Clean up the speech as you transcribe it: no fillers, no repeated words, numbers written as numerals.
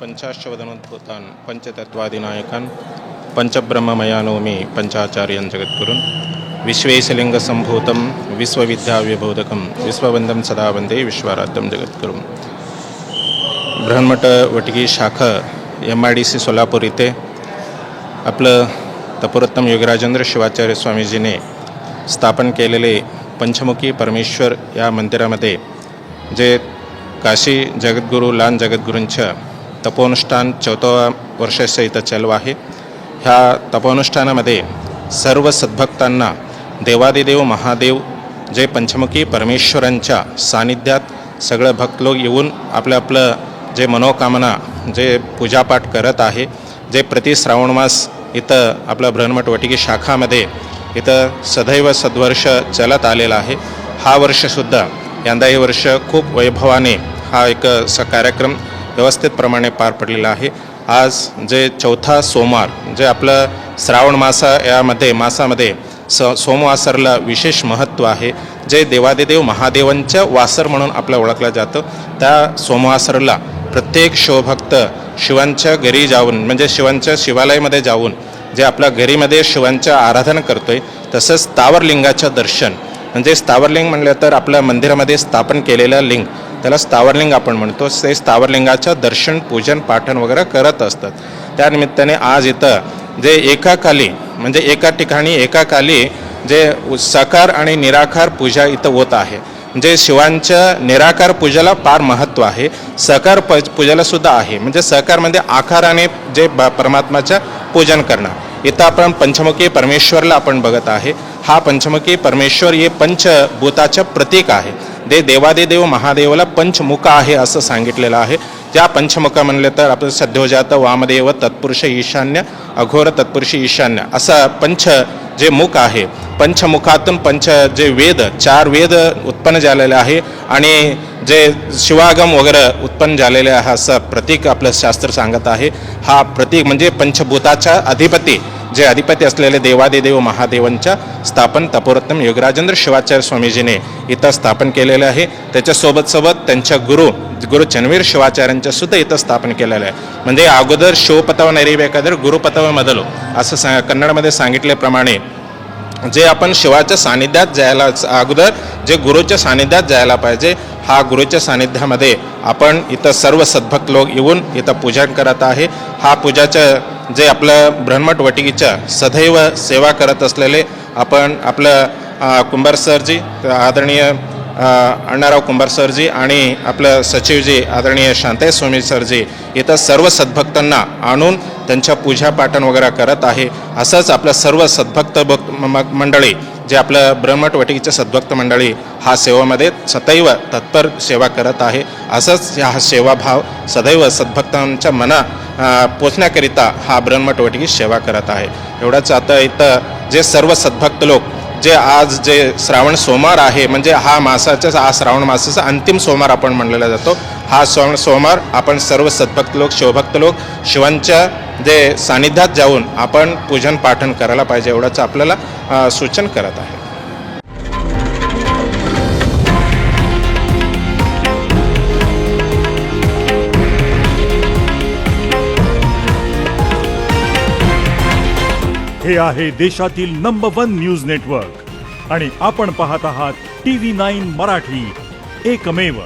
पंचाश्वदनोद्भूतान् पंचतत्वादिनायकान् पंचब्रह्ममयानोमि पंचाचार्यं जगद्गुरुन् विश्वेशलिंगसंभूतं विश्वविद्याविबोधकं विश्ववंदं सदा वंदे विश्वाराध्यं जगद्गुरुं। बृहन्मठ वटगी शाखा MIDC सोलापूर इथे आपलं तपोरत्तम योगीराजेंद्र शिवाचार्य स्वामीजीने स्थापन केलेले पंचमुखी परमेश्वर या मंदिरामध्ये जे काशी जगद्गुरू लान जगद्गुरूंच्या तपोनुष्ठान 4व्या वर्षाचं इथं चालू आहे। ह्या तपोनुष्ठानामध्ये सर्व सद्भक्तांना देवादिदेव महादेव जे पंचमुखी परमेश्वरांच्या सानिध्यात सगळे भक्त लोक येऊन आपलं जे मनोकामना जे पूजापाठ करत आहे, जे प्रति श्रावण मास इथं आपलं बृहन्मठ वटगी शाखामध्ये इथं सदैव सद्वर्ष चालत आलेला आहे। हा वर्षसुद्धा यंदा हे वर्ष खूप वैभवाने हा एक कार्यक्रम व्यवस्थितप्रमाणे पार पडलेला आहे। आज जे चौथा सोमवार जे आपलं श्रावण मासामध्ये सोमवासरला विशेष महत्त्व आहे, जे देवादिदेव महादेवांच्या वासर म्हणून आपलं ओळखलं जातं। त्या सोमवासरला प्रत्येक शिवभक्त शिवांच्या घरी जाऊन म्हणजे शिवांच्या शिवालयामध्ये जाऊन जे आपल्या घरीमध्ये शिवांचं आराधना करतोय, तसंच स्थावरलिंगाचं दर्शन म्हणजे स्थावरलिंग म्हणलं तर आपल्या मंदिरामध्ये स्थापन केलेलं लिंग त्याला स्थावरलिंग आपण म्हणतो। ते स्थावरलिंगाचं दर्शन पूजन पाठन वगैरे करत असतात। त्यानिमित्ताने आज इथं जे एकाकाली म्हणजे एका ठिकाणी एकाकाली जे साकार आणि निराकार पूजा इथं होत आहे। म्हणजे शिवांच्या निराकार पूजेला फार महत्त्व आहे, साकार पूजेला सुद्धा आहे। म्हणजे साकारमध्ये आकाराने जे परमात्माचं पूजन करणं। इथं आपण पंचमुखी परमेश्वरला आपण बघत आहे। हा पंचमुखी परमेश्वर हे पंचभूताचं प्रतीक आहे। देवादिदेव महादेवाला पंचमुख आहे असं सांगितलेलं आहे। ज्या पंचमुख म्हणले तर आपण सद्योजात वामदेव तत्पुरुष ईशान्य अघोर तत्पुरुष ईशान्य असं पंच जे मुख आहे, पंचमुखातून जे वेद 4 वेद उत्पन्न झालेले आहे आणि जे शिवागम वगैरे उत्पन्न झालेले आहे असं प्रतीक आपलं शास्त्र सांगत आहे। हा प्रतीक म्हणजे पंचभूताचा अधिपती जे अधिपती असलेले देवादिदेव महादेवांच्या स्थापन तपोरत्तम योगीराजेंद्र शिवाचार्य स्वामीजीने इथं स्थापन केलेलं आहे। त्याच्यासोबत त्यांच्या गुरु चन्वीर शिवाचार्यांच्या सुद्धा इथं स्थापन केलेलं आहे। म्हणजे अगोदर शिवपतव नैवेकादर गुरुपतव मदलो असं कन्नडमध्ये सांगितल्याप्रमाणे जे आपण शिवाच्या सानिध्यात जायला अगोदर जे गुरुच्या सानिध्यात जायला पाहिजे। हा गुरुच्या सानिध्यामध्ये आपण इथं सर्व सद्भक्त लोक येऊन इथं पूजन करत आहे। हा पूजाचं जे आपलं बृहन्मठ वटगीच्या सदैव सेवा करत असलेले आपण आपलं कुंभार सरजी आदरणीय अण्णाराव कुंभार सरजी आणि आपलं सचिवजी आदरणीय शांताई स्वामी सरजी इथं सर्व सद्भक्तांना आणून त्यांच्या पूजापाठन वगैरे करत आहे। असंच आपलं सर्व सद्भक्त मंडळी जे आपलं ब्रह्मठ वटगीच्या सद्भक्त मंडळी हा सेवेमध्ये सदैव तत्पर सेवा करत आहे। असंच हा सेवाभाव सदैव सद्भक्तांच्या मना पोचण्याकरिता हा ब्रह्मठ वटगी सेवा करत आहे। एवढंच आता इथं जे सर्व सद्भक्त लोक जे आज जे श्रावण सोमवार आहे म्हणजे हा श्रावण मासाचा अंतिम सोमवार आपण म्हणलेला जातो। हा श्रावण सोमवार आपण सर्व सद्भक्त लोक शिवभक्त लोक शिवांच्या जे सानिध्यात जाऊन आपण पूजन पाठन करायला पाहिजे एवढंच आपल्याला सूचन करत आहे। हे आहे देशातील नंबर 1 न्यूज नेटवर्क आणि आपण पाहत आहात TV9 मराठी, एकमेव।